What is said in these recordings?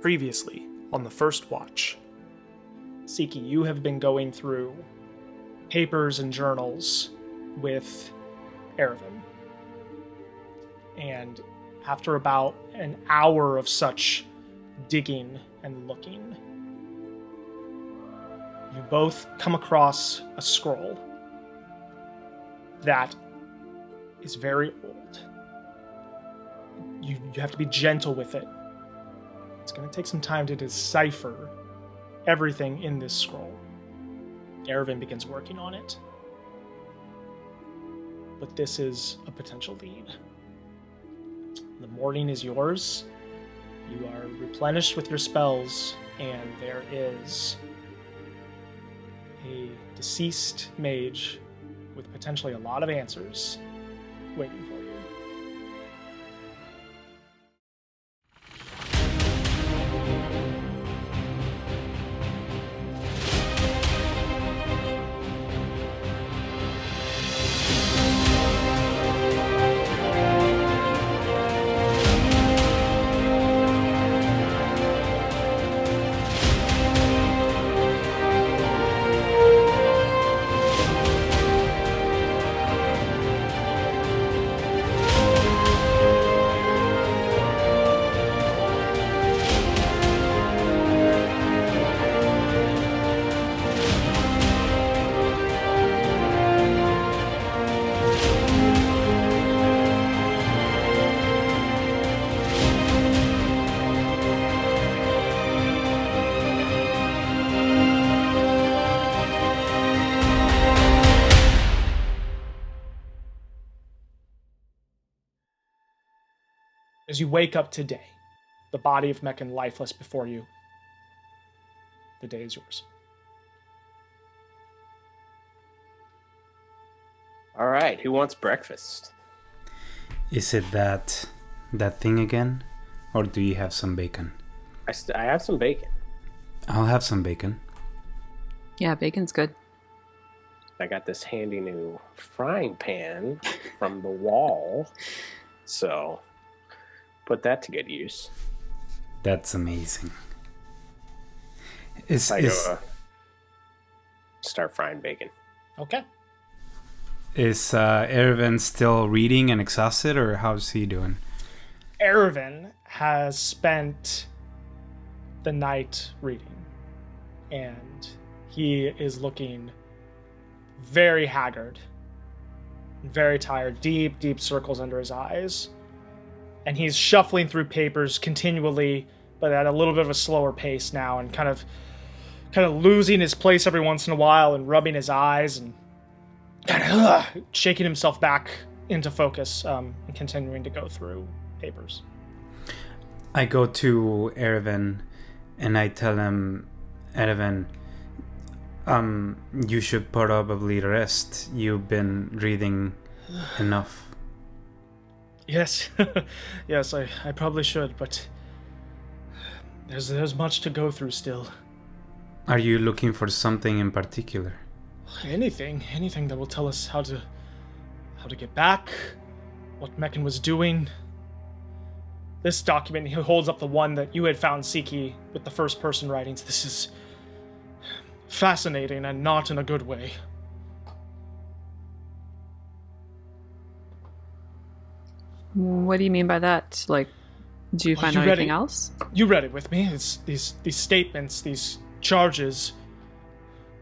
Previously, on the first watch, Sikya, you have been going through papers and journals with Erevan. And after about an hour of such digging and looking, you both come across a scroll that is very old. You have to be gentle with it. It's going to take some time to decipher everything in this scroll. Erevan begins working on it. But this is a potential lead. The morning is yours. You are replenished with your spells, and there is a deceased mage with potentially a lot of answers waiting for you. As you wake up today, the body of Meken lifeless before you, the day is yours. All right, who wants breakfast? Is it that thing again? Or do you have some bacon? I have some bacon. I'll have some bacon. Yeah, bacon's good. I got this handy new frying pan from the wall, so put that to good use. That's amazing. Start frying bacon. Okay. Is Erevan still reading and exhausted, or how's he doing? Erevan has spent the night reading, and he is looking very haggard, very tired, deep circles under his eyes. And he's shuffling through papers continually, but at a little bit of a slower pace now, and kind of losing his place every once in a while, and rubbing his eyes, and kind of shaking himself back into focus, and continuing to go through papers. I go to Erevan, and I tell him, Erevan, you should probably rest. You've been reading enough. Yes, yes, I probably should, but there's much to go through still. Are you looking for something in particular? Anything that will tell us how to get back, what Meken was doing. This document, he holds up the one that you had found, Sikya, with the first person writings. This is fascinating, and not in a good way. What do you mean by that? Like, do you find out anything else? You read it with me. It's these statements, these charges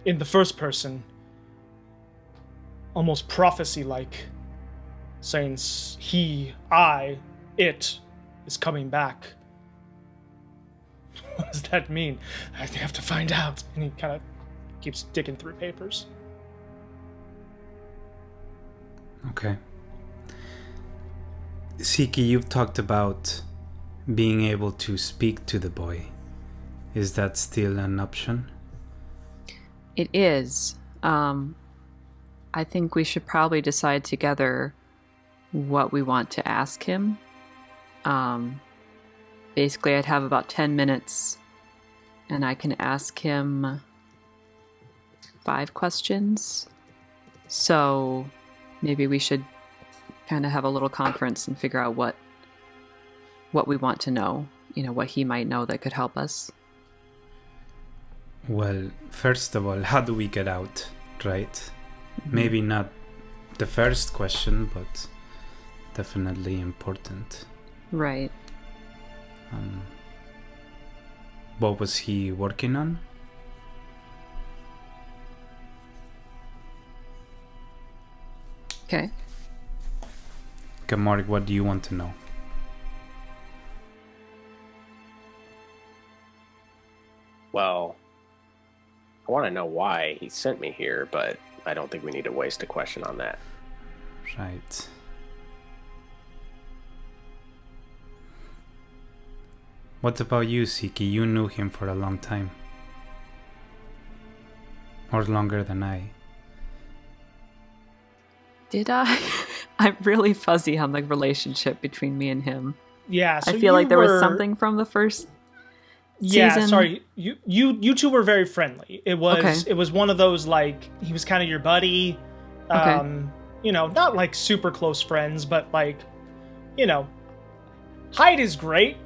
in the first person, almost prophecy-like, saying he, I, it is coming back. What does that mean? I have to find out. And he kind of keeps digging through papers. Okay. Sikya, you've talked about being able to speak to the boy. Is that still an option? It is. I think we should probably decide together what we want to ask him. Basically, I'd have about 10 minutes, and I can ask him 5 questions. So maybe we should kind of have a little conference and figure out what we want to know. what he might know that could help us. Well, first of all, how do we get out, right? Maybe not the first question, but definitely important. Right. What was he working on? Okay. Okay, Mark, what do you want to know? Well, I want to know why he sent me here, but I don't think we need to waste a question on that. Right. What about you, Sikya? You knew him for a long time. Or longer than I. Did I? I'm really fuzzy on the relationship between me and him. Yeah, so I feel like there was something from the first season. Sorry. You two were very friendly. It was one of those, like, he was kind of your buddy. Okay. Not like super close friends, but like, Hyde is great,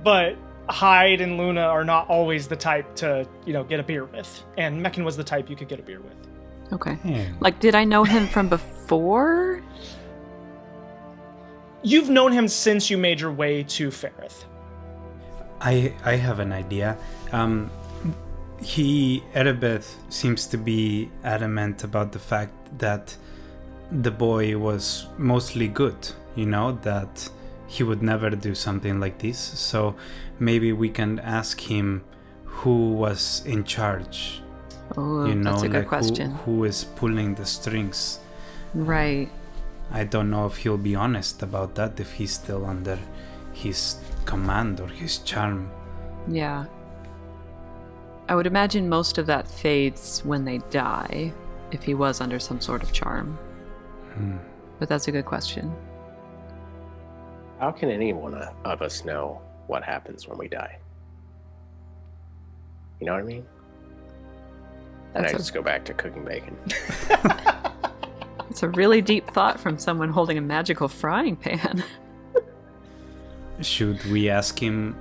but Hyde and Luna are not always the type to, get a beer with. And Meken was the type you could get a beer with. Okay. Yeah. Like, did I know him from before? You've known him since you made your way to Ferrith. I have an idea. Erebeth seems to be adamant about the fact that the boy was mostly good, that he would never do something like this. So maybe we can ask him who was in charge. Oh, that's a good question. Who is pulling the strings? Right. I don't know if he'll be honest about that, if he's still under his command or his charm. Yeah. I would imagine most of that fades when they die, if he was under some sort of charm. But that's a good question. How can any one of us know what happens when we die? You know what I mean? And I just go back to cooking bacon. It's a really deep thought from someone holding a magical frying pan. Should we ask him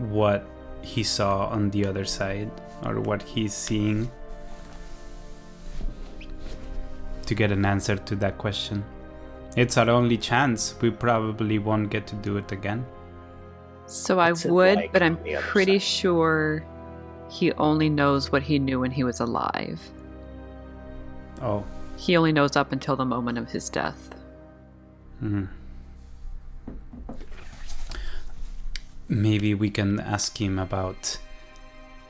what he saw on the other side, or what he's seeing, to get an answer to that question? It's our only chance. We probably won't get to do it again. So I would, but I'm pretty sure he only knows what he knew when he was alive. Oh. He only knows up until the moment of his death. Maybe we can ask him about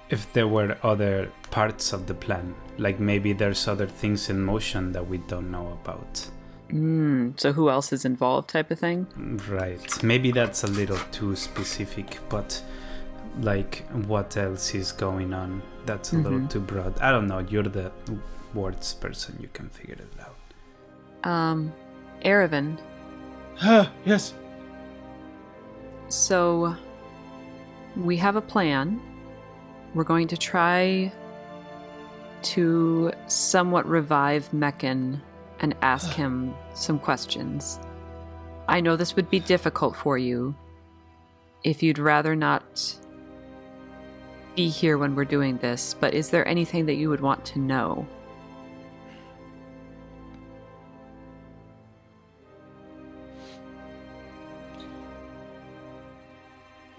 if there were other parts of the plan. Like maybe there's other things in motion that we don't know about. So who else is involved, type of thing? Right. Maybe that's a little too specific, but like what else is going on? That's a little too broad. I don't know. You're the words person. You can figure it out. Erevan. Yes. So we have a plan. We're going to try to somewhat revive Meken and ask him some questions. I know this would be difficult for you. If you'd rather not be here when we're doing this, but is there anything that you would want to know?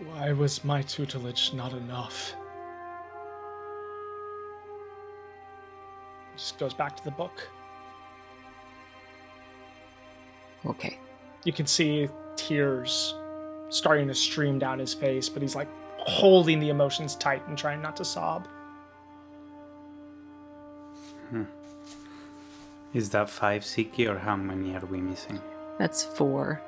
Why was my tutelage not enough? Just goes back to the book. Okay. You can see tears starting to stream down his face, but he's like holding the emotions tight and trying not to sob. Is that 5, Sikya, or how many are we missing? That's 4.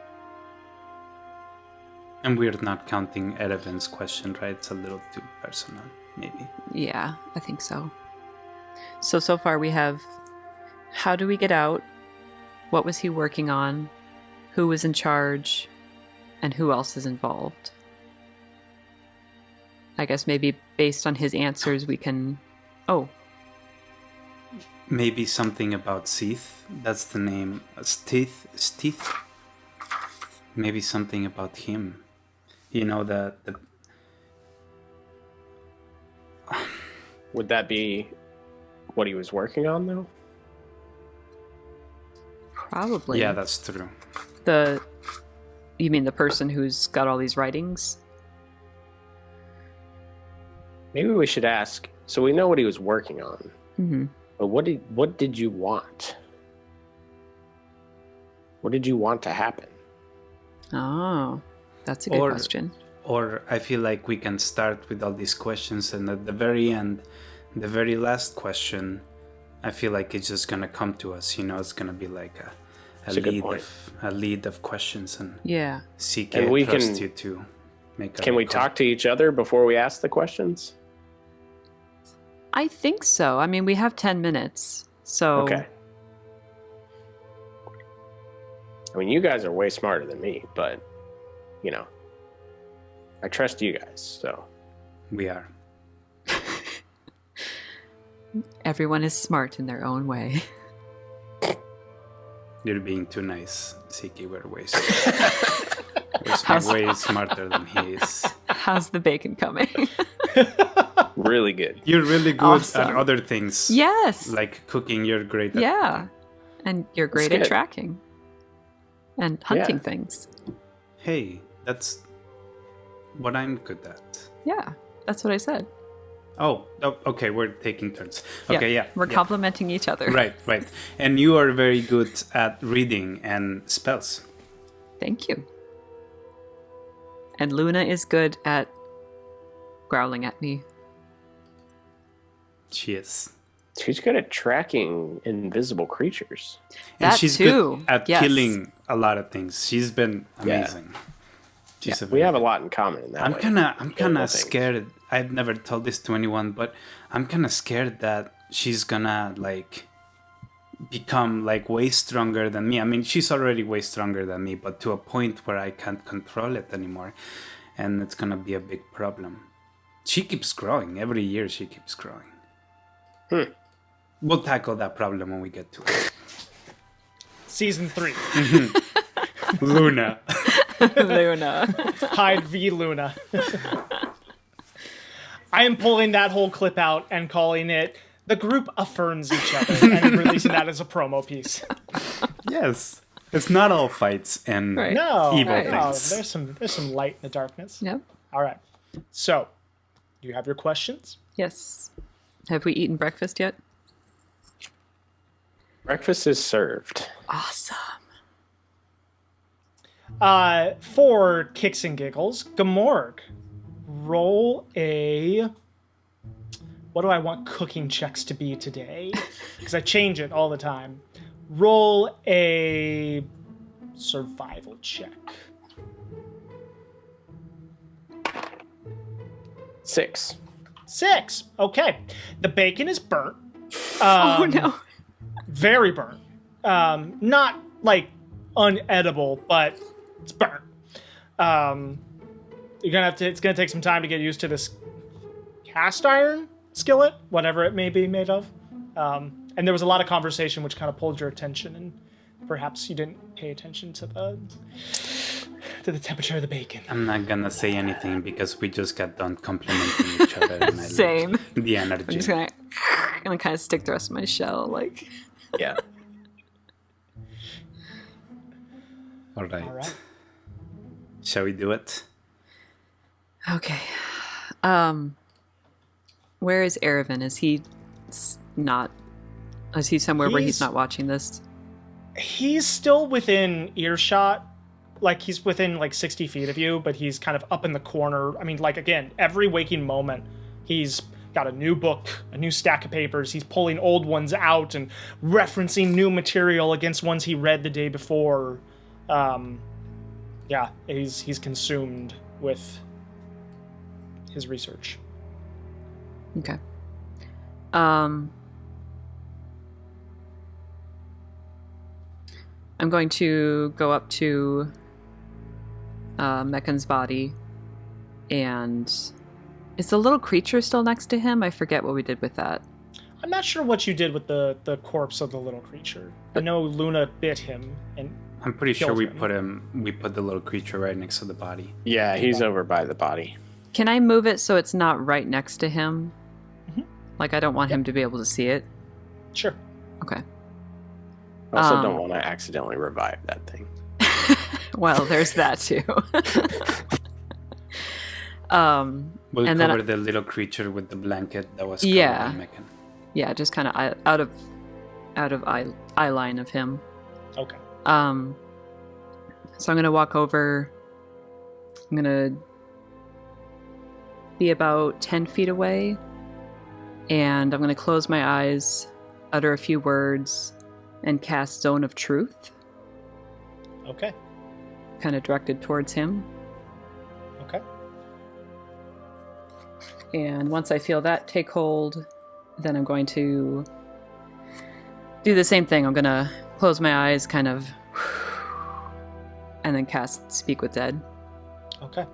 And we're not counting Erevan's question, right? It's a little too personal, maybe. Yeah, I think so. So far we have, how do we get out? What was he working on? Who was in charge? And who else is involved? I guess maybe based on his answers we can... Oh. Maybe something about Sith. That's the name. Stith? Maybe something about him. You know, the Would that be what he was working on, though? Probably. Yeah, that's true. You mean the person who's got all these writings? Maybe we should ask. So we know what he was working on, Mm-hmm. but what did you want? What did you want to happen? Oh, that's a good question. Or I feel like we can start with all these questions, and at the very end, the very last question, I feel like it's just gonna come to us. It's gonna be like a lead of questions, and Yeah. Sikya And we trust can- you to make. Can we talk to each other before we ask the questions? I think so. I mean, we have 10 minutes. So Okay. I mean, you guys are way smarter than me, but, I trust you guys, so. We are. everyone is smart in their own way. You're being too nice, Sikya. We're way smarter than he is. How's the bacon coming? Really good. You're really good Awesome. at other things. Yes. Like cooking, you're great at Yeah. cooking. And you're great That's at good. tracking and hunting Yeah. things. Hey, that's what I'm good at. Yeah. That's what I said. Oh, okay, we're taking turns. Okay, yeah. We're complimenting each other. Right. And you are very good at reading and spells. Thank you. And Luna is good at growling at me. She is. She's good at tracking invisible creatures. And That she's too, good at yes. killing a lot of things. She's been amazing. She's We have a lot in common in that I'm way. kind Little of things. scared. I've never told this to anyone, but I'm kind of scared that she's gonna become way stronger than me. I mean, she's already way stronger than me, but to a point where I can't control it anymore, and it's gonna be a big problem. She keeps growing. Every year she keeps growing. We'll tackle that problem when we get to it. Season 3. Luna. Luna. Hyde v. Luna. I am pulling that whole clip out and calling it "The Group Affirms Each Other" and releasing that as a promo piece. Yes. It's not all fights and Right. No, evil no, things. there's some light in the darkness. Yep. All right. So, do you have your questions? Yes. Have we eaten breakfast yet? Breakfast is served. Awesome. For kicks and giggles, Gamorg, roll a. What do I want cooking checks to be today? Because I change it all the time. Roll a survival check. 6. 6. Okay. The bacon is burnt. Oh no. Very burnt. Not unedible, but it's burnt. You're gonna have to. It's gonna take some time to get used to this cast iron skillet, whatever it may be made of. And there was a lot of conversation which kind of pulled your attention, and perhaps you didn't pay attention to the temperature of the bacon. I'm not gonna say anything because we just got done complimenting each other. And I like Same. the I'm energy. just gonna kind of stick the rest of my shell Yeah. All right. All right. Shall we do it? Okay. Where is Erevan? Is he not? Is he somewhere where he's He's- not watching this? He's still within earshot. He's within 60 feet of you, but he's kind of up in the corner. I mean, again, every waking moment, he's got a new book, a new stack of papers. He's pulling old ones out and referencing new material against ones he read the day before. Yeah, he's consumed with his research. Okay. I'm going to go up to Meken's body, and is the little creature still next to him? I forget what we did with that. I'm not sure what you did with the corpse of the little creature. I know Luna bit him, and I'm pretty sure Killed we put the little creature right next to the body. Yeah, he's over by the body. Can I move it so it's not right next to him? Like, I don't want him to be able to see it. Sure. Okay. I also don't want to accidentally revive that thing. Well, there's that too. We'll and cover then, the little creature with the blanket that was covered Yeah. by Meken. yeah, just kind of out of eye line of him. Okay. So I'm gonna walk over. I'm gonna be about 10 feet away, and I'm gonna close my eyes, utter a few words, and cast Zone of Truth, Okay. kind of directed towards him. Okay. And once I feel that take hold, then I'm going to do the same thing. I'm gonna close my eyes, kind of, and then cast Speak with Dead. Okay.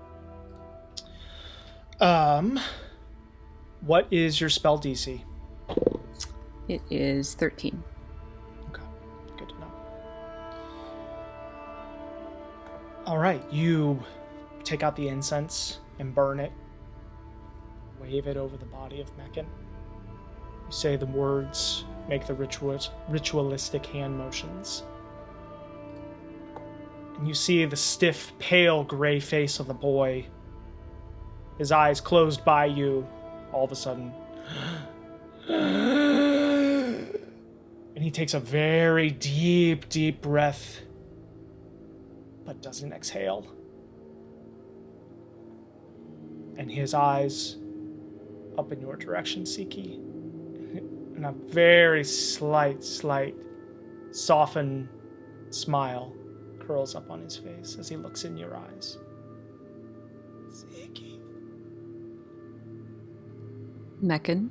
What is your spell DC? It is 13. Okay. Good to know. All right. You take out the incense and burn it. Wave it over the body of Meken. You say the words, make the ritualistic hand motions. And you see the stiff, pale gray face of the boy. His eyes closed by you, all of a sudden. And he takes a very deep, deep breath, but doesn't exhale. And his eyes up in your direction, Siki. And a very slight, softened smile curls up on his face as he looks in your eyes. Siki. Meken.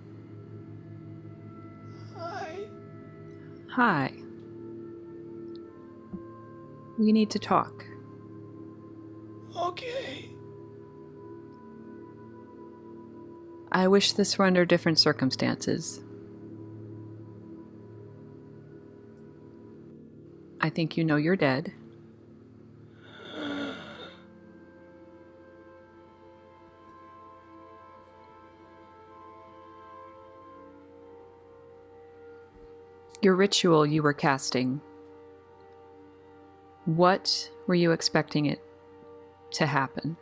Hi. We need to talk. Okay. I wish this were under different circumstances. I think you know you're dead. Your ritual you were casting. What were you expecting it to happen?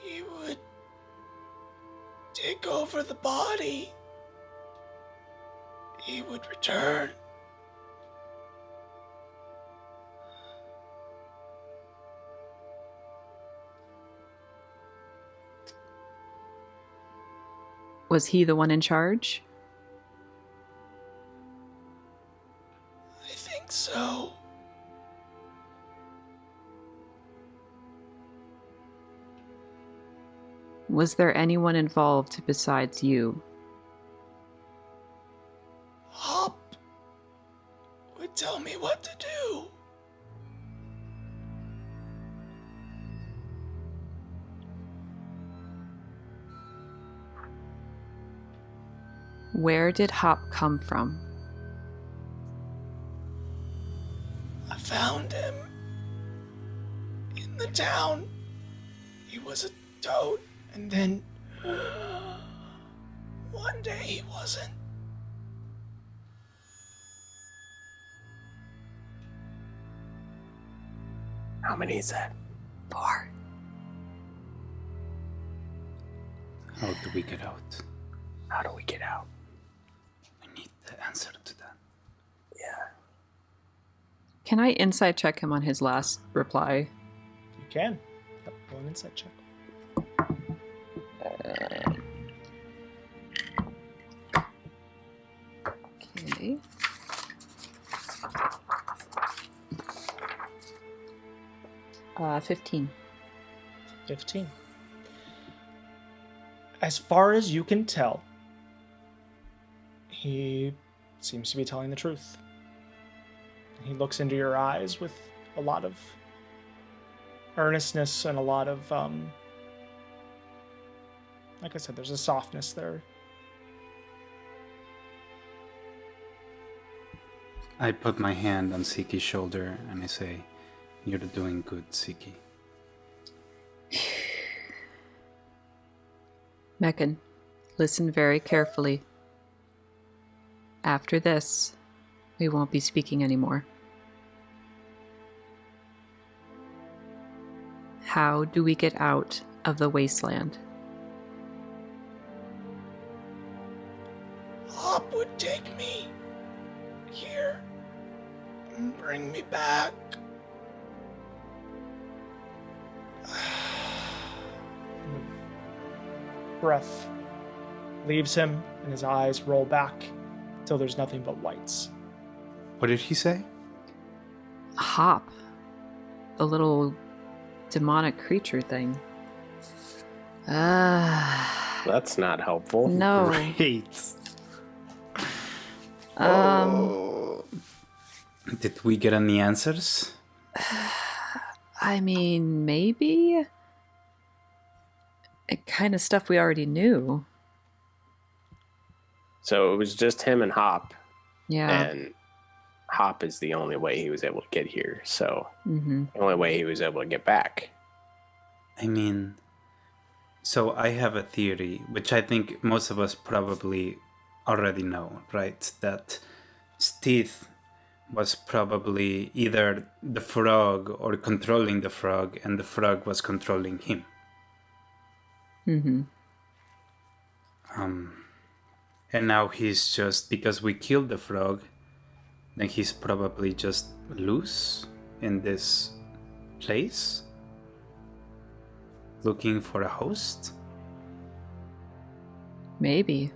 He would take over the body. He would return. Was he the one in charge? I think so. Was there anyone involved besides you? Hop would tell me what to do. Where did Hop come from? I found him in the town. He was a toad, and then one day he wasn't. How many is that? 4. How do we get out? How do we get out? We need the answer to that. Yeah. Can I insight check him on his last reply? You can. Yep, roll an insight check. Okay. Uh, 15. 15. As far as you can tell, he seems to be telling the truth. He looks into your eyes with a lot of earnestness and a lot of, like I said, there's a softness there. I put my hand on Siki's shoulder and I say, "You're doing good, Siki." Meken, listen very carefully. After this, we won't be speaking anymore. How do we get out of the wasteland? Hop would take me here and bring me back. Breath leaves him, and his eyes roll back till there's nothing but whites. What did he say? Hop. The little demonic creature thing. That's not helpful. No. Great. Did we get any answers? I mean, maybe? It kind of stuff we already knew. So it was just him and Hop. Yeah. And Hop is the only way he was able to get here. So Mm-hmm. the only way he was able to get back. I mean, so I have a theory, which I think most of us probably already know, right? That Steve was probably either the frog or controlling the frog, and the frog was controlling him. Mm-hmm. And now he's just, because we killed the frog, then he's probably just loose in this place, looking for a host. Maybe.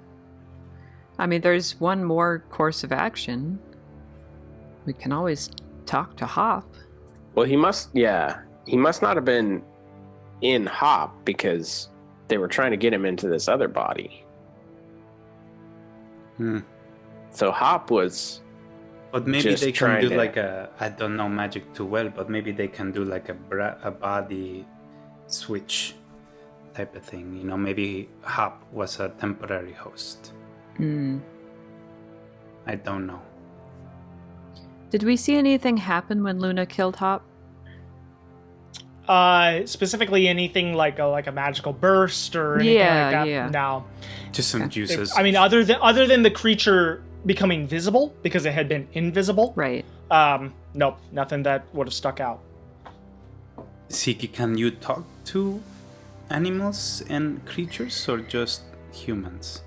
I mean, there's one more course of action. We can always talk to Hop. Well, he must not have been in Hop because they were trying to get him into this other body. So Hop was... But maybe just they can trying do to- like a, I don't know magic too well, but maybe they can do like a body switch type of thing. You know, maybe Hop was a temporary host. Mm. I don't know. Did we see anything happen when Luna killed Hop? Specifically anything like a magical burst or anything like that? Yeah. No. Just some juices. I mean, other than the creature becoming visible because it had been invisible. Right. Nope, nothing that would have stuck out. Sikya, can you talk to animals and creatures or just humans?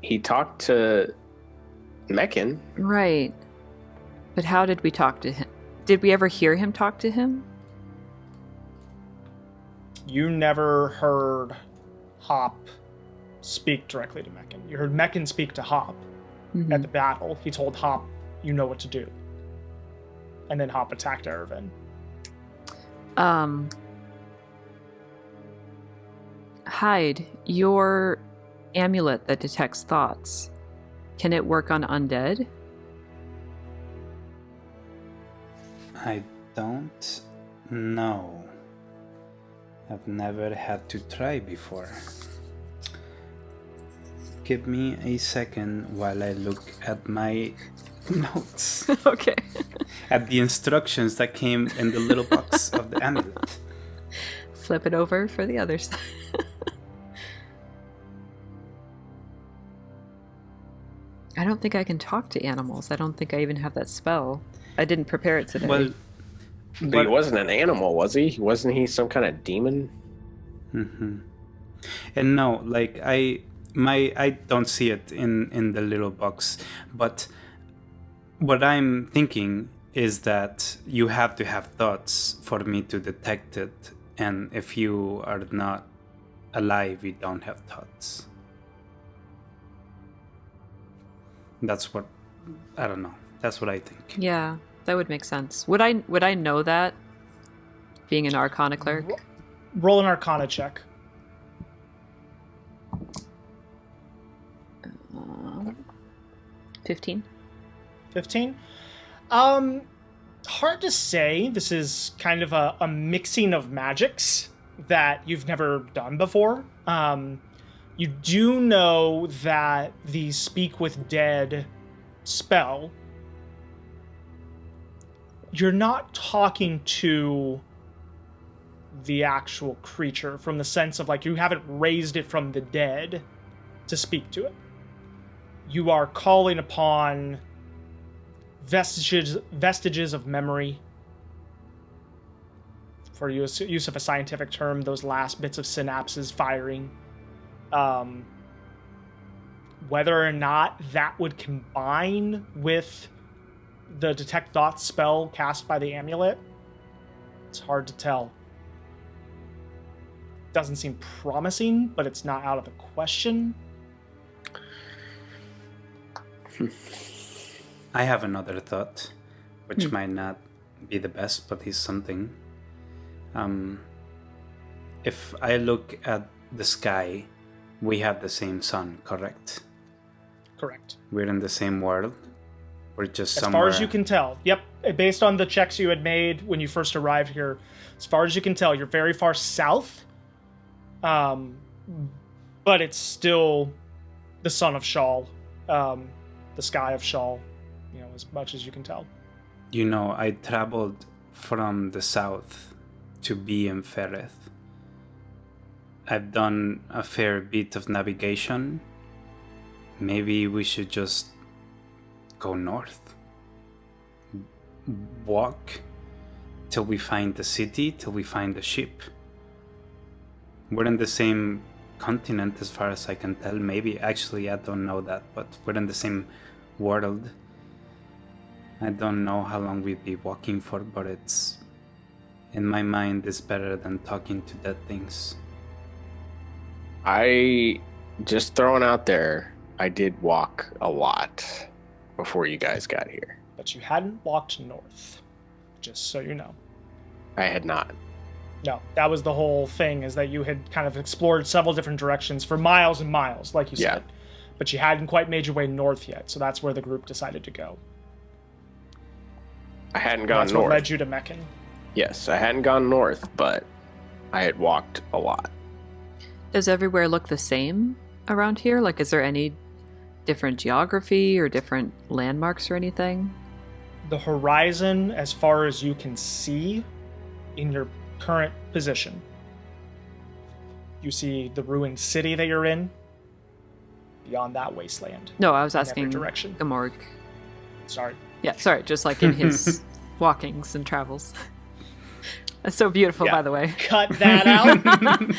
He talked to Meken. Right. But how did we talk to him? Did we ever hear him talk to him? You never heard Hop speak directly to Meken. You heard Meken speak to Hop Mhm. at the battle. He told Hop, you know what to do. And then Hop attacked Ervin. Hyde, your amulet that detects thoughts, can it work on undead? I don't know. I've never had to try before. Give me a second while I look at my notes. Okay. At the instructions that came in the little box of the amulet. Flip it over for the other side. I don't think I can talk to animals. I don't think I even have that spell. I didn't prepare it today. Well, But he wasn't an animal, was he? Wasn't he some kind of demon? and no, like I don't see it in the little box, but what I'm thinking is that you have to have thoughts for me to detect it, and if you are not alive, you don't have thoughts. That's what I don't know. That's what I think. Yeah, that would make sense. Would I know that? Being an Arcana cleric? Roll an Arcana check. 15. 15? Hard to say. This is kind of a mixing of magics that you've never done before. You do know that the Speak with Dead spell, you're not talking to the actual creature, from the sense of like you haven't raised it from the dead to speak to it. You are calling upon vestiges of memory. For use of a scientific term, those last bits of synapses firing. Whether or not that would combine with the Detect Thoughts spell cast by the amulet, it's hard to tell. Doesn't seem promising, but it's not out of the question. I have another thought, which might not be the best, but is something. If I look at the sky, we have the same sun, correct? Correct. We're in the same world. We're just as somewhere. far as you can tell. Yep. Based on the checks you had made when you first arrived here, as far as you can tell, you're very far south. But it's still the sun of Shawl, the sky of Shawl, as much as you can tell. I traveled from the south to be in Ferreth. I've done a fair bit of navigation. Maybe we should just go north. Walk till we find the city, till we find the ship. We're in the same continent as far as I can tell. Maybe, actually, I don't know that, but we're in the same world. I don't know how long we'd be walking for, but it's, in my mind, it's better than talking to dead things. I, just throwing out there, I did walk a lot before you guys got here. But you hadn't walked north, just so you know. I had not. No, that was the whole thing, is that you had kind of explored several different directions for miles and miles, like you said. But you hadn't quite made your way north yet, so that's where the group decided to go. I hadn't gone that's north. What led you to Meken. Yes, I hadn't gone north, but I had walked a lot. Does everywhere look the same around here? Like, is there any different geography or different landmarks or anything? The horizon, as far as you can see in your current position, you see the ruined city that you're in. Beyond that, wasteland. No, I was in asking every direction. Gamorg. Sorry. Yeah, sorry, just like in his walkings and travels. That's so beautiful, by the way. Cut that out.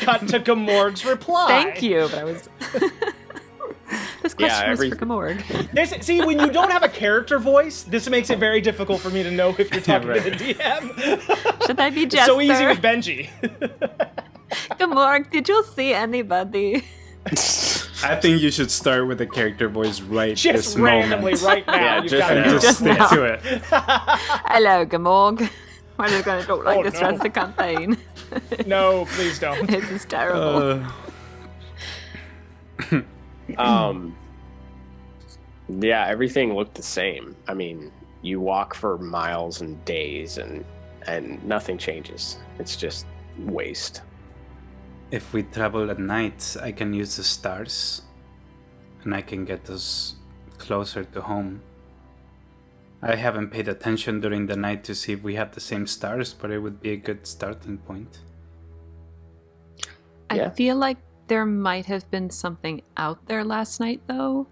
Cut to Gamorg's reply. Thank you, but I was... This question was for Gamorg. See, when you don't have a character voice, this makes it very difficult for me to know if you're talking to the DM. Should I be Jester? It's so easy with Benji. Gamorg, did you see anybody? I think you should start with the character voice right just this randomly moment. right now. Yeah, Just stick now. to it. Hello, Gamorg. We're just going to talk like this throughout the campaign. No, please don't. This is terrible. Yeah, everything looked the same. I mean, you walk for miles and days and nothing changes. It's just waste. If we travel at night, I can use the stars and I can get us closer to home. I haven't paid attention during the night to see if we have the same stars, but it would be a good starting point. I feel like there might have been something out there last night, though.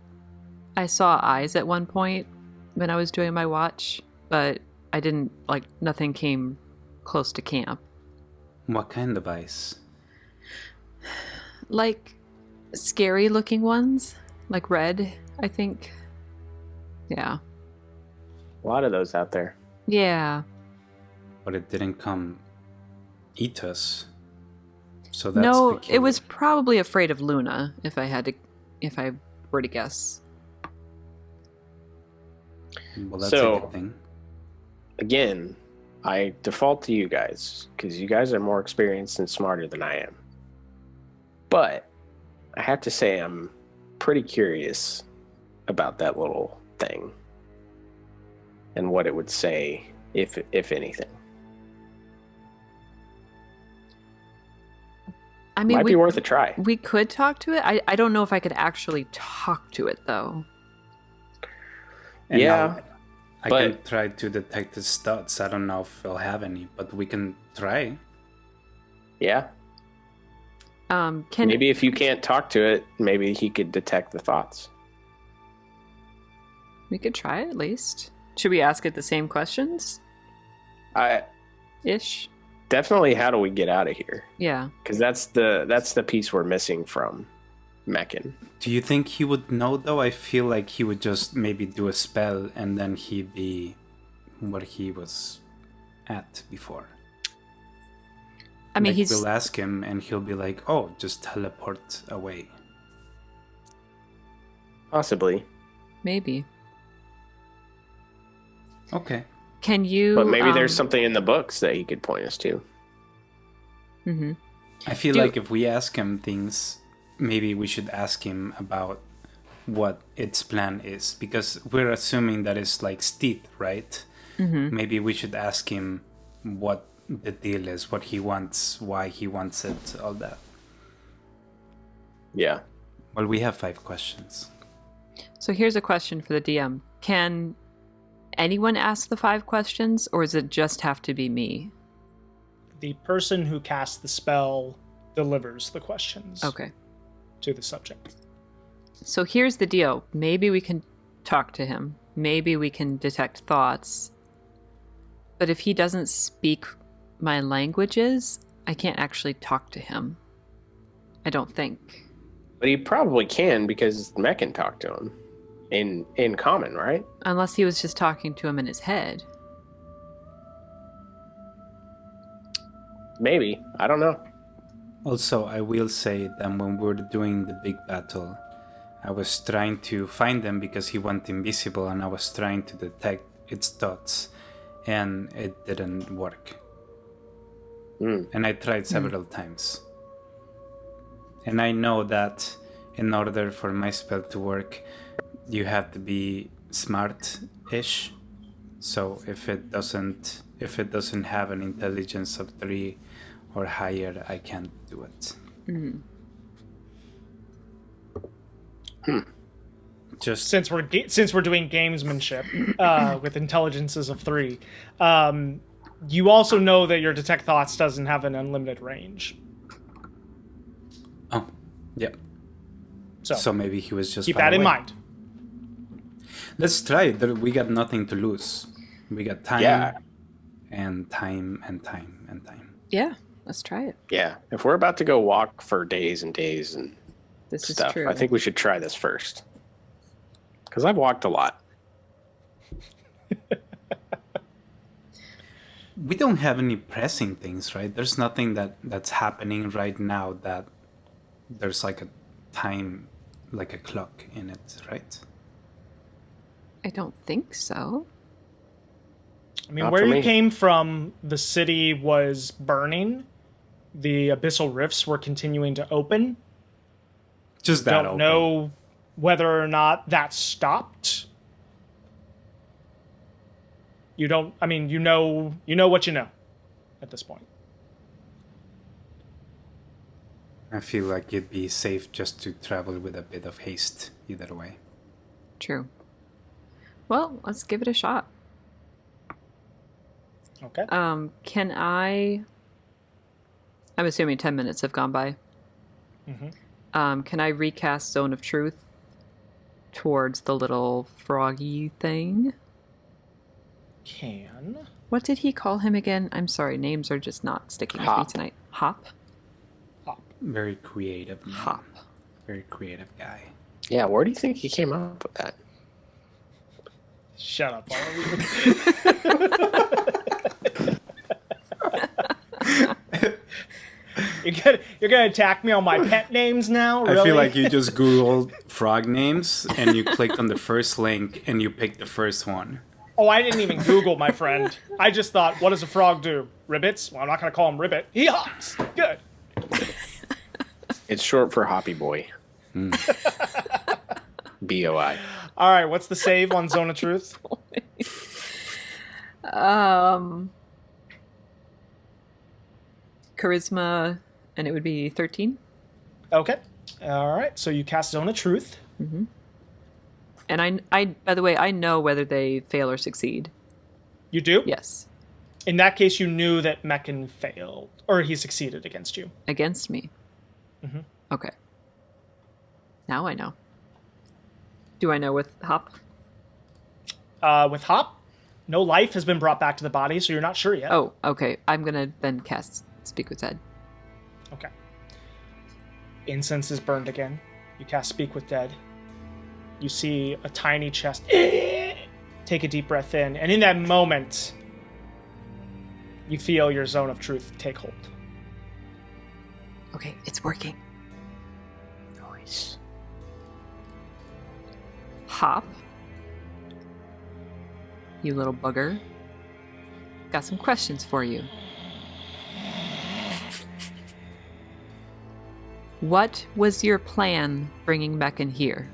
I saw eyes at one point when I was doing my watch, but I didn't, nothing came close to camp. What kind of eyes? Like, scary looking ones. Like red, I think. Yeah. A lot of those out there. Yeah. But it didn't come eat us. So that's no, peculiar. It was probably afraid of Luna, if I were to guess. Well, that's So, a good thing. Again, I default to you guys because you guys are more experienced and smarter than I am. But I have to say I'm pretty curious about that little thing and what it would say, if anything. I mean, Might be worth a try. We could talk to it. I don't know if I could actually talk to it, though. And yeah. I can try to detect his thoughts. I don't know if he'll have any, but we can try. Yeah. Can Maybe if you can't talk to it, maybe he could detect the thoughts. we could try it at least? Should we ask it the same questions? Ish. Definitely, how do we get out of here? Yeah. Because that's the piece we're missing from Meken. Do you think he would know, though? I feel like he would just maybe do a spell and then he'd be what he was at before. I mean, We'll ask him and he'll be like, oh, just teleport away. Possibly. Maybe. Okay. Can you... But maybe there's something in the books that he could point us to. Mm-hmm. I feel like if we ask him things, maybe we should ask him about what its plan is. Because we're assuming that it's like Steed, right? Mm-hmm. Maybe we should ask him what the deal is, what he wants, why he wants it, all that. Yeah. Well, we have 5 questions. So here's a question for the DM. Can anyone ask the 5 questions, or does it just have to be me? The person who casts the spell delivers the questions Okay. to the subject. So here's the deal. Maybe we can talk to him. Maybe we can detect thoughts. But if he doesn't speak my languages, I can't actually talk to him. I don't think. But he probably can because Meken talked to him in common, right? Unless he was just talking to him in his head. Maybe. I don't know. Also, I will say that when we were doing the big battle, I was trying to find them because he went invisible, and I was trying to detect its thoughts, and it didn't work. And I tried several times. And I know that in order for my spell to work, you have to be smart-ish. So if it doesn't have an intelligence of 3 or higher, I can't do it. Just Since we're doing gamesmanship with intelligences of 3, you also know that your detect thoughts doesn't have an unlimited range. oh, yeah. So maybe he was just keep far that in away. mind. Let's try it. We got nothing to lose. We got time, and time, and time, and time. Yeah, let's try it. Yeah. If we're about to go walk for days and days and This stuff, is true. I think we should try this first. Because I've walked a lot. We don't have any pressing things, right? There's nothing that's happening right now that there's like a time, like a clock in it, right? I don't think so. I mean, Not where for you me. came from, the city was burning. The abyssal rifts were continuing to open. Just that Don't open. know whether or not that stopped. You don't. I mean, you know what you know at this point. I feel like it'd be safe just to travel with a bit of haste either way. True. Well, let's give it a shot. Okay. Can I... I'm assuming 10 minutes have gone by. Mm-hmm. Can I recast Zone of Truth towards the little froggy thing? Can. What did he call him again? I'm sorry, names are just not sticking with me Hop. tonight. Hop? Very creative. Man. Hop. Very creative guy. Yeah, where do you think he came up with that? Shut up, all of you. You're gonna attack me on my pet names now? Really? I feel like you just Googled frog names and you clicked on the first link and you picked the first one. Oh, I didn't even Google, my friend. I just thought, what does a frog do? Ribbits? Well, I'm not gonna call him Ribbit. He hops. Good. It's short for Hoppy Boy. BOI. All right, what's the save on Zone of Truth? Charisma, and it would be 13. Okay. All right, so you cast Zone of Truth. And I, by the way, I know whether they fail or succeed. You do? Yes. In that case, you knew that Meken failed, or he succeeded against you. Against me? Mm-hmm. Okay. Now I know. Do I know with Hop? With Hop, no life has been brought back to the body, so you're not sure yet. Oh, okay. I'm gonna then cast Speak with Dead. Okay. Incense is burned again. You cast Speak with Dead. You see a tiny chest. Take a deep breath in, and in that moment, you feel your zone of truth take hold. Okay, it's working. Nice. Hop. You little bugger. Got some questions for you. What was your plan bringing Meken here?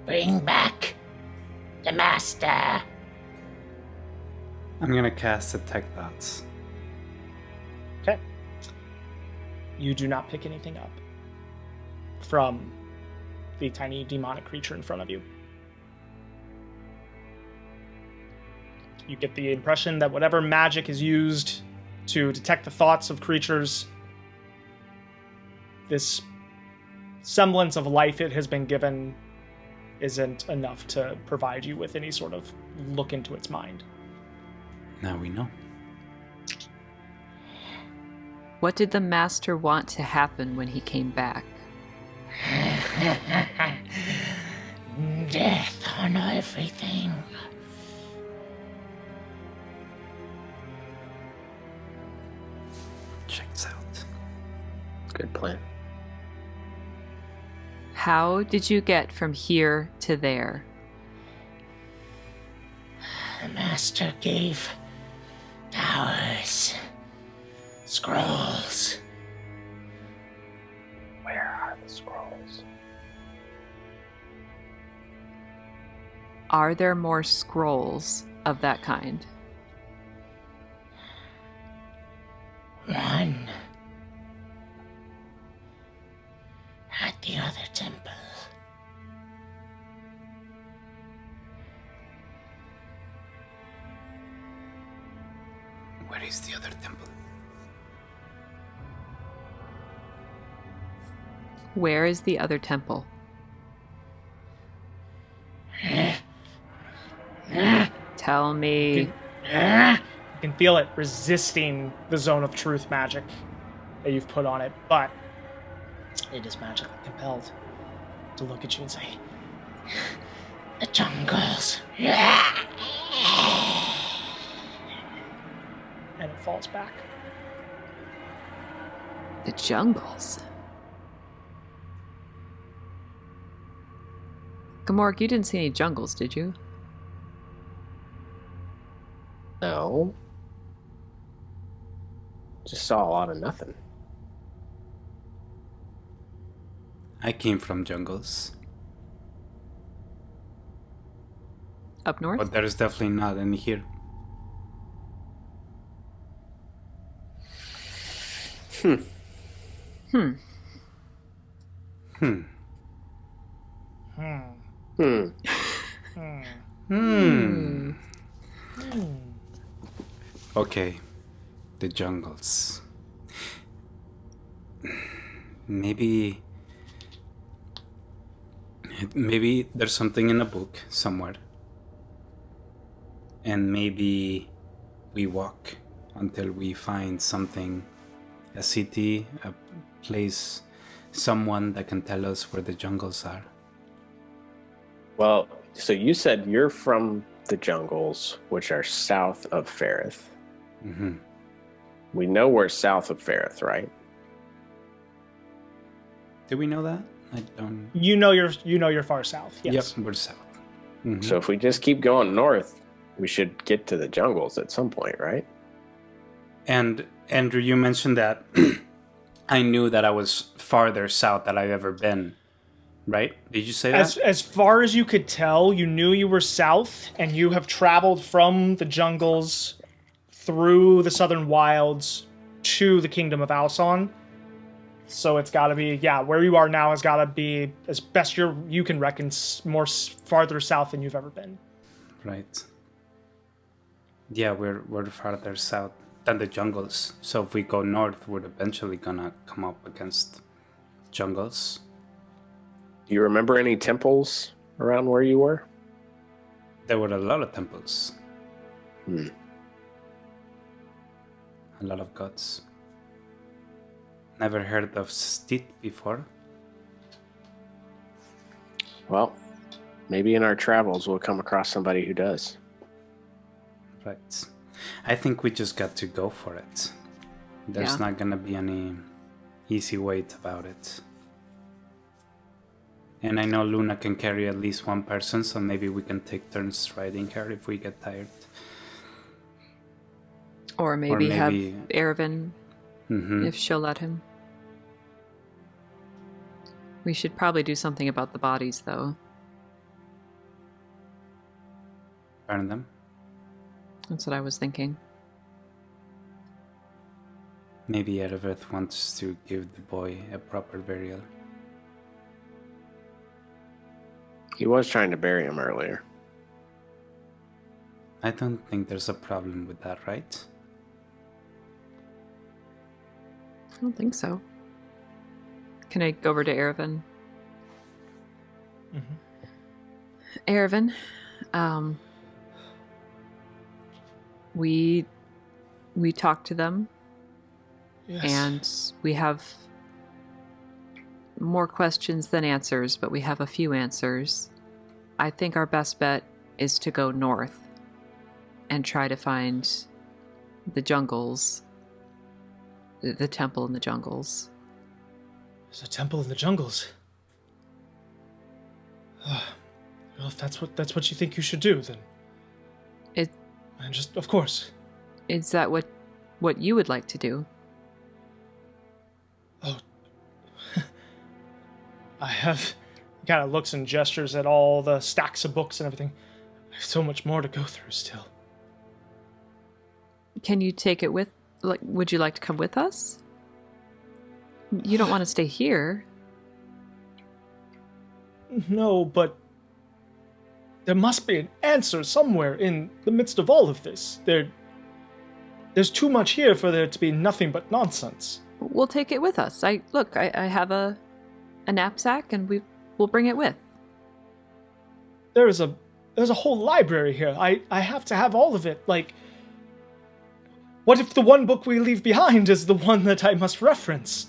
Bring back the master. I'm gonna cast Detect Thoughts. Okay. You do not pick anything up from the tiny demonic creature in front of you. You get the impression that whatever magic is used to detect the thoughts of creatures, this semblance of life it has been given isn't enough to provide you with any sort of look into its mind. Now we know. What did the master want to happen when he came back? Death on everything. Checks out. Good plan. How did you get from here to there? The master gave powers, scrolls. Where are the scrolls? Are there more scrolls of that kind? One at the other temple. Where is the other temple? Where is the other temple? Tell me. You can feel it resisting the zone of truth magic that you've put on it, but it is magically compelled to look at you and say, The jungles. and it falls back. The jungles. Gamork, you didn't see any jungles, did you? No. Just saw a lot of nothing. I came from jungles, Up north? but there's definitely not any here. Hmm. Hmm. Hmm. Hmm. Hmm. Okay, the jungles. Maybe there's something in a book somewhere. And maybe we walk until we find something, a city, a place, someone that can tell us where the jungles are. Well, so you said you're from the jungles, which are south of Ferrith. Mm-hmm. We know we're south of Ferrith, right? Did we know that? I don't. You know you're far south. Yes. Yep, we're south. Mhm. So if we just keep going north, we should get to the jungles at some point, right? And Andrew, you mentioned that I knew that I was farther south than I've ever been, right? Did you say that? As far as you could tell, you knew you were south, and you have traveled from the jungles through the southern wilds to the kingdom of Alson. So it's got to be, where you are now has got to be, as best you can reckon, more farther south than you've ever been. Right. Yeah, we're farther south than the jungles. So if we go north, we're eventually gonna come up against jungles. Do you remember any temples around where you were? There were a lot of temples. Hmm. A lot of gods. Never heard of Stit before. Well, maybe in our travels we'll come across somebody who does. Right. I think we just got to go for it. There's Yeah. not gonna be any easy wait about it. And I know Luna can carry at least one person, so maybe we can take turns riding her if we get tired. Or maybe have maybe- Erevin, Mm-hmm. if she'll let him. We should probably do something about the bodies, though. Burn them. That's what I was thinking. Maybe Ereveth wants to give the boy a proper burial. He was trying to bury him earlier. I don't think there's a problem with that, right? I don't think so. Can I go over to Erevin? Mm-hmm. Erevin, we talked to them, Yes. and we have more questions than answers, but we have a few answers. I think our best bet is to go north and try to find the jungles, the temple in the jungles. There's a temple in the jungles. Well, if that's what you think you should do, then It and just of course. is that what you would like to do? Oh, I have. Kind of looks and gestures at all the stacks of books and everything. I have so much more to go through still. Can you take it with? Like, would you like to come with us? You don't want to stay here. No, but there must be an answer somewhere in the midst of all of this. There's too much here for there to be nothing but nonsense. We'll take it with us. I have a knapsack, and we'll bring it with. There's a whole library here. I have to have all of it. Like, what if the one book we leave behind is the one that I must reference?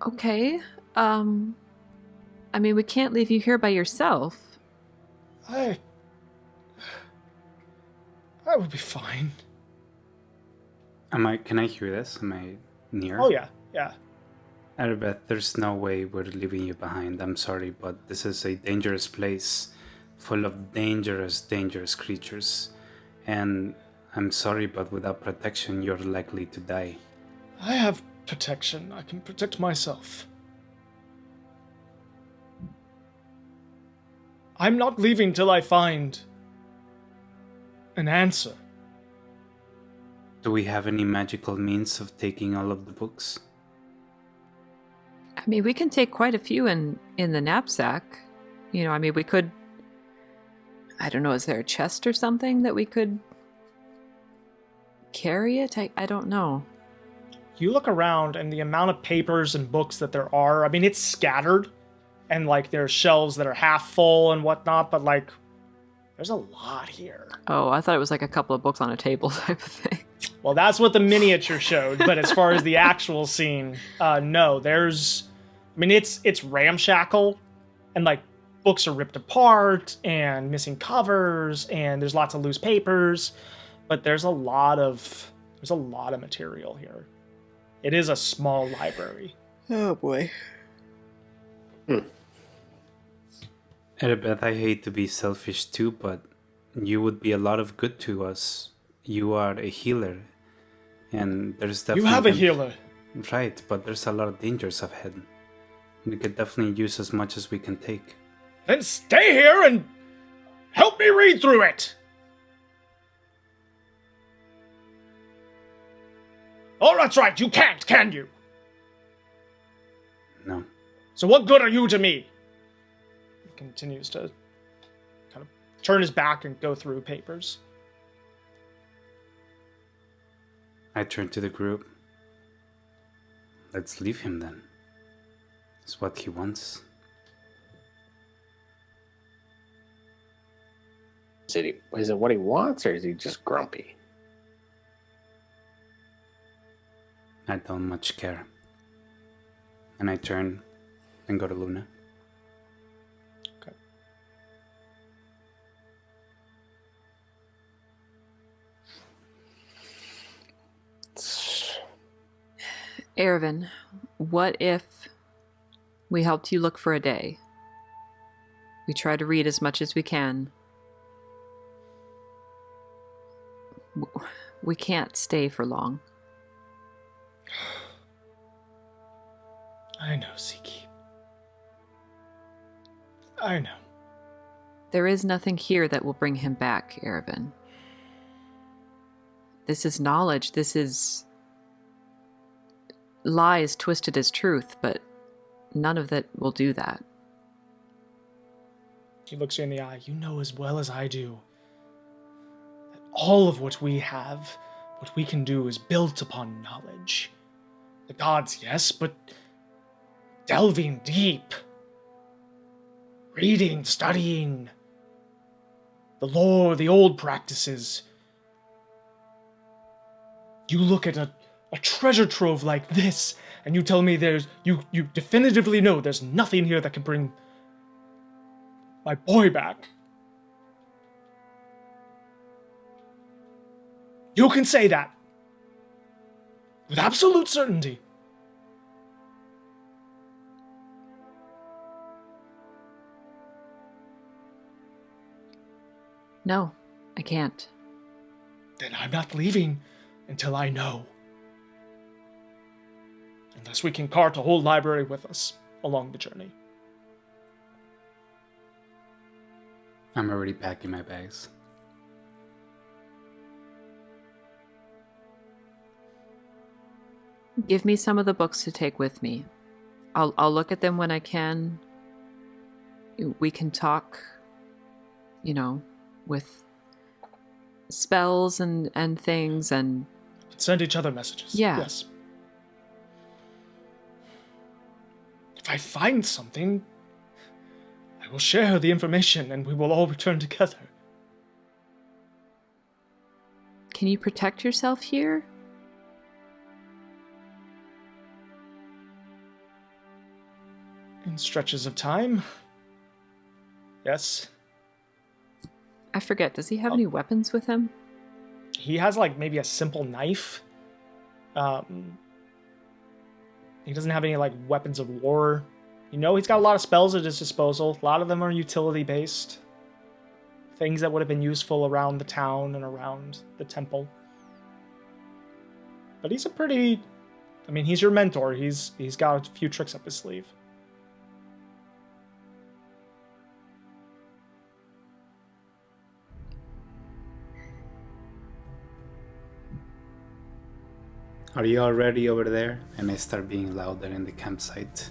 Okay. I mean, we can't leave you here by yourself. I would be fine. Can I hear this? Am I near? Oh yeah. Arabeth, there's no way we're leaving you behind. I'm sorry, but this is a dangerous place full of dangerous creatures. And I'm sorry, but without protection, you're likely to die. I have protection. I can protect myself. I'm not leaving till I find an answer. Do we have any magical means of taking all of the books? I mean, we can take quite a few in the knapsack. You know, I mean, we could. I don't know. Is there a chest or something that we could carry it? I don't know. You look around and the amount of papers and books that there are, I mean, it's scattered. And, like, there's shelves that are half full and whatnot, but, like, there's a lot here. Oh, I thought it was like a couple of books on a table type of thing. Well, that's what the miniature showed, but as far as the actual scene, no, there's... I mean, it's ramshackle, and, like, books are ripped apart, and missing covers, and there's lots of loose papers, but there's a lot of material here. It is a small library. Oh, boy. Arabeth, I hate to be selfish too, but you would be a lot of good to us. You are a healer, and there's You definitely... have a healer. Right, but there's a lot of dangers ahead. We could definitely use as much as we can take. Then stay here and help me read through it! Oh, that's right, you can't, can you? No. So what good are you to me? He continues to kind of turn his back and go through papers. I turn to the group. Let's leave him then. It's what he wants. Is it what he wants, or is he just grumpy? I don't much care. And I turn and go to Luna. Okay. Ervin, what if we helped you look for a day? We try to read as much as we can. We can't stay for long. I know, Sikya. I know. There is nothing here that will bring him back, Ervin. This is knowledge. This is lies twisted as truth, but none of that will do that. He looks you in the eye. You know as well as I do that all of what we have, what we can do, is built upon knowledge. The gods, yes, but delving deep. Reading, studying. The lore, the old practices. You look at a treasure trove like this, and you tell me you definitively know there's nothing here that can bring my boy back. You can say that with absolute certainty. No, I can't. Then I'm not leaving until I know. Unless we can cart a whole library with us along the journey. I'm already packing my bags. Give me some of the books to take with me. I'll look at them when I can. We can talk, with spells and things and... Send each other messages. Yeah. Yes. If I find something, I will share the information and we will all return together. Can you protect yourself here? In stretches of time. Yes. I forget, does he have any weapons with him? He has maybe a simple knife. He doesn't have any weapons of war. He's got a lot of spells at his disposal. A lot of them are utility based. Things that would have been useful around the town and around the temple. But he's he's your mentor. He's got a few tricks up his sleeve. Are you all ready over there? And I start being louder in the campsite.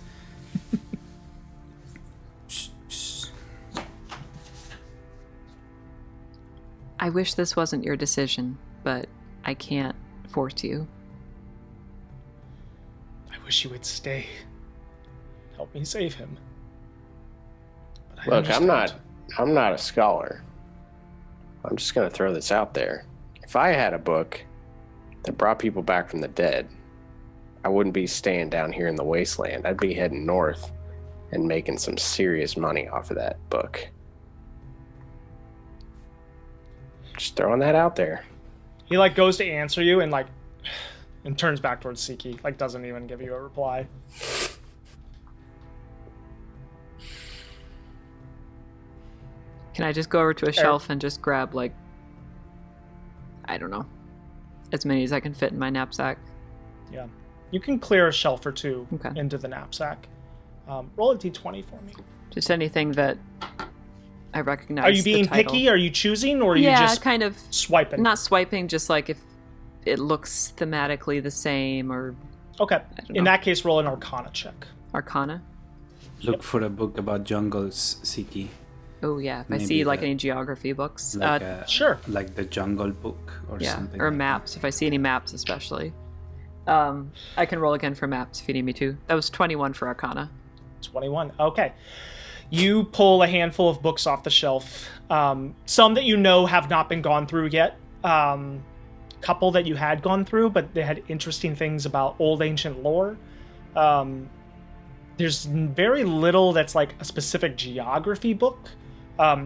Shh, shh. I wish this wasn't your decision, but I can't force you. I wish you would stay. Help me save him. But Look, understand. I'm not a scholar. I'm just gonna throw this out there. If I had a book that brought people back from the dead, I wouldn't be staying down here in the wasteland. I'd be heading north and making some serious money off of that book. Just throwing that out there. He goes to answer you and and turns back towards Sikya. Doesn't even give you a reply. Can I just go over to a shelf and just grab I don't know, as many as I can fit in my knapsack? Yeah. You can clear a shelf or two Okay. into the knapsack. Roll a d20 for me. Just anything that I recognize. Are you being the title. picky? Are you choosing? Or are you Yeah, just kind of swiping? not swiping, just if it looks thematically the same or Okay. don't In know. that case, roll an Arcana check. Arcana. Look for a book about jungles, Sikya. Oh yeah, if I Maybe see like the- any geography books, Sure. Like the Jungle Book or yeah, something. or like maps. If I see any maps, especially, I can roll again for maps if you need me to. That was 21 for Arcana. 21. Okay. You pull a handful of books off the shelf. Some that you know have not been gone through yet. Couple that you had gone through, but they had interesting things about old ancient lore. There's very little that's like a specific geography book.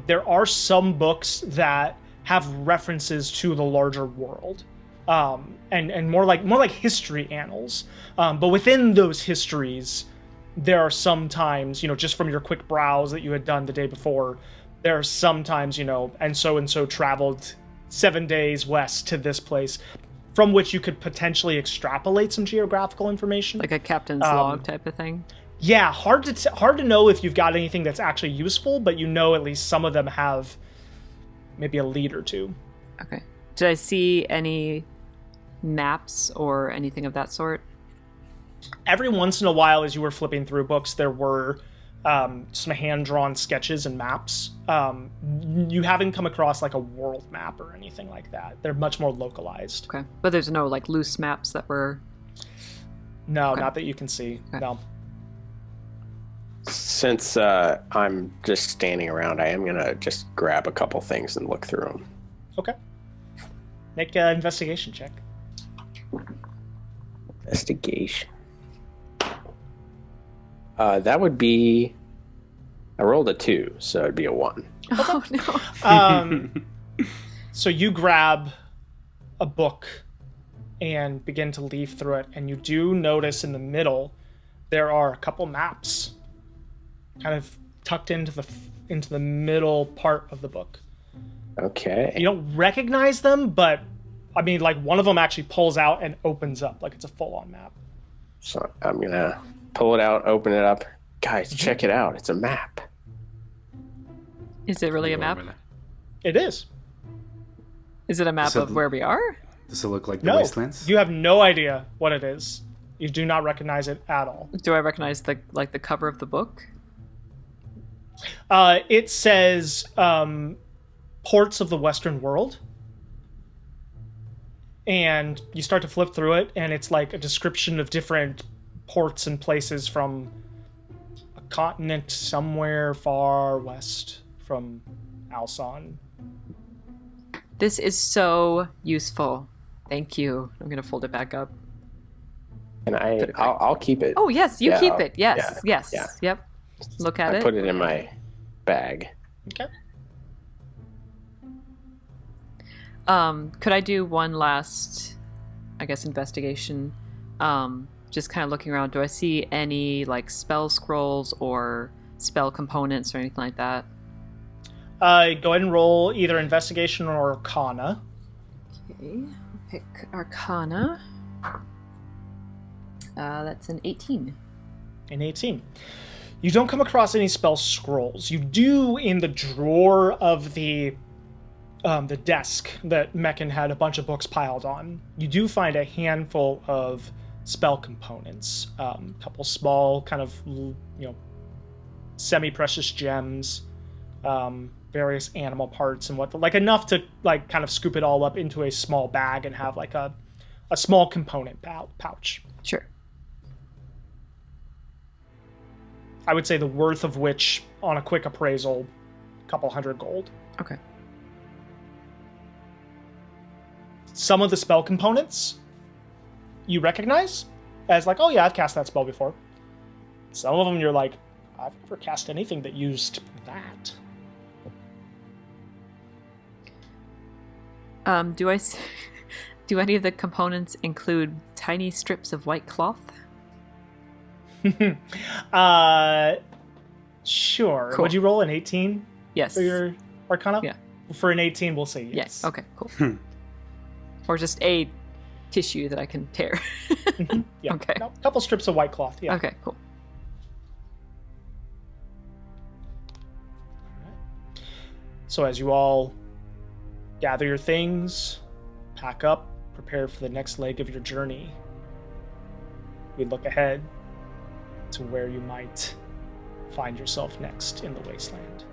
There are some books that have references to the larger world, and more like history annals. But within those histories, there are sometimes, just from your quick browse that you had done the day before, there are sometimes, and so traveled 7 days west to this place, from which you could potentially extrapolate some geographical information. Like a captain's log type of thing. Yeah, hard to know if you've got anything that's actually useful, but at least some of them have maybe a lead or two. Okay. Did I see any maps or anything of that sort? Every once in a while, as you were flipping through books, there were some hand-drawn sketches and maps. You haven't come across like a world map or anything like that. They're much more localized. Okay. But there's no like loose maps that were... No, Okay. not that you can see. Okay. No. Since I'm just standing around, I am gonna just grab a couple things and look through them. Okay. Make an investigation check. Investigation. That would be. I rolled a 2, so it'd be a 1. Oh no. So you grab a book and begin to leaf through it, and you do notice in the middle there are a couple maps kind of tucked into the middle part of the book. Okay. You don't recognize them, but I mean, like, one of them actually pulls out and opens up like it's a full-on map. So I'm gonna pull it out, open it up. Guys, check it out. It's a map. Is it really a Go map? over there. It is. Is it a map So- of where we are? Does it look like the No, wastelands? you have no idea what it is. You do not recognize it at all. Do I recognize the cover of the book? It says ports of the Western world. And you start to flip through it, and it's like a description of different ports and places from a continent somewhere far west from Alson. This is so useful. Thank you. I'm gonna fold it back up. And Put it back. I'll keep it. Oh yes, you Yeah, keep it. Yes, yeah, yes, yeah. yep. Look at I it. put it in my bag. Okay. Could I do one last, I guess, investigation? Just kind of looking around. Do I see any like spell scrolls or spell components or anything like that? Go ahead and roll either investigation or Arcana. Okay, I'll pick Arcana. That's an 18. An 18. You don't come across any spell scrolls. You do in the drawer of the desk that Meken had a bunch of books piled on. You do find a handful of spell components, a couple small kind of semi-precious gems, various animal parts and what, like enough to like kind of scoop it all up into a small bag and have like a small component pouch. Sure. I would say the worth of which, on a quick appraisal, a couple hundred gold. Okay. Some of the spell components you recognize as like, oh yeah, I've cast that spell before. Some of them you're like, I've never cast anything that used that. Do any of the components include tiny strips of white cloth? Sure. Cool. Would you roll an 18 Yes. for your Arcana? Yeah. For an 18, we'll say yes. Yes. Okay. Cool. Or just a tissue that I can tear. Yeah. Okay. A couple strips of white cloth. Yeah. Okay. Cool. So as you all gather your things, pack up, prepare for the next leg of your journey, we look ahead to where you might find yourself next in the wasteland.